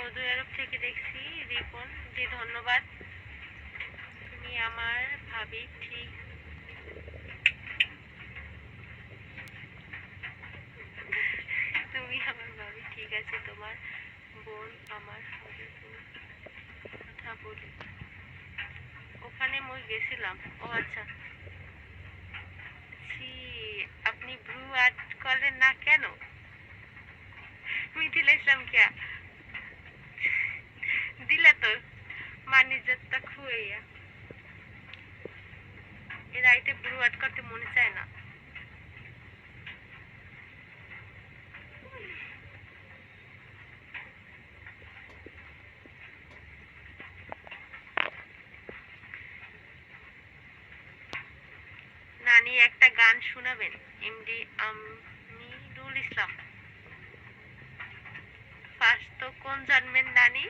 Saudi আরব থেকে দেখছি। রিপন, জি ধন্যবাদ। তুমি আমার ভাবি ঠিক, তুমি আমার ভাবি ঠিক আছে, তোমার বোন আমার হবে কথা বলি। ওখানে মই গেছিলাম। ও আচ্ছা। সি, আপনি ব্লু আর্ট করেন না কেন? মিথিলা ইসলাম কে দিলে তো মানিজ্জতটা খুঁইয়া, এর আইতে ব্লু আর্ট করতে মনে চায় না। নানি একটা গান শোনাবেন? এমডি আমিরুল ইসলাম। ফার্স্ট তো কোন জন্মের নানি,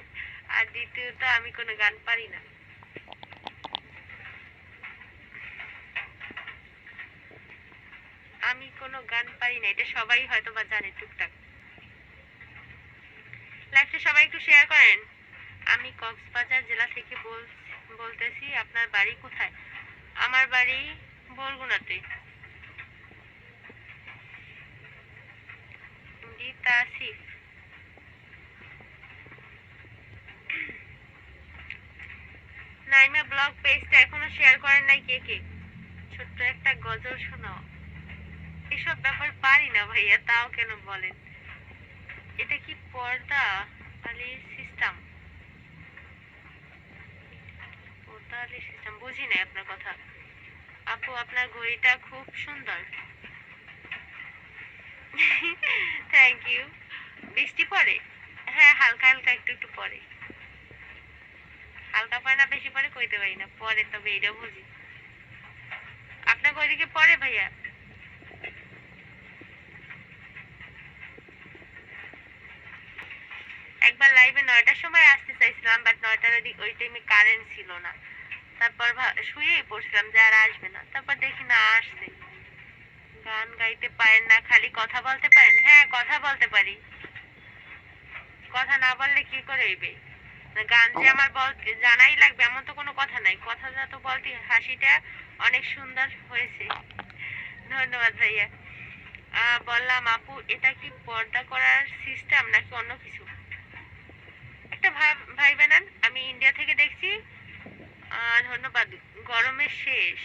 আর দ্বিতীয়ত আমি কোনো গান পারি না। আমি কোনো গান পারি না, এটা সবাই হয়তো বা জানে টুকটাক। লাইভটা সবাই একটু শেয়ার করেন। আমি কক্সবাজার জেলা থেকে বলতেছি। আপনার বাড়ি কোথায়? আমার বাড়ি বরগুনাতে। গীতা আসিফ। নাইমা ব্লগ পেজটা এখনো শেয়ার করেন নাই কে কে? ছোট্ট একটা গজল শোনাও। এসব ব্যাপার পারি না ভাইয়া, তাও কেন বলেন? এটা কি পর্দা আলীর সিস্টেম? পর্দা আলীর সিস্টেম বুঝি নাই আপনার কথা। আপু আপনার ঘড়িটা খুব সুন্দর। Thank you. বৃষ্টি পড়ে? হ্যাঁ, হালকা হালকা একটু একটু পড়ে। হালকা পড়ে না বেশি পড়ে কইতে পারি না, পরে তবে এটা বুঝি। আপনার ওইদিকে পড়ে ভাইয়া? একবার লাইভে 9টার সময় আসতে চাইছিলাম, বাট 9টার ওই টাইমে কারেন্ট ছিল না। তারপর শুয়েই পড়ছিলাম যে আর আসবে না, তারপর দেখি না আসছে। গান গাইতে পারেন না, খালি কথা বলতে পারেন? হ্যাঁ, কথা বলতে পারি। কথা না বললে কি করে হইবে? গান যে আমার জানাই লাগবে এমন তো কোনো কথা নাই, কথাটা তো বলতে। হাসিটা অনেক সুন্দর হয়েছে। ধন্যবাদ ভাইয়া। বললাম আপু এটা কি পর্দা করার সিস্টেম নাকি অন্য কিছু? একটা ভাই বানান, আমি ইন্ডিয়া থেকে দেখছি। ধন্যবাদ। গরমের শেষ।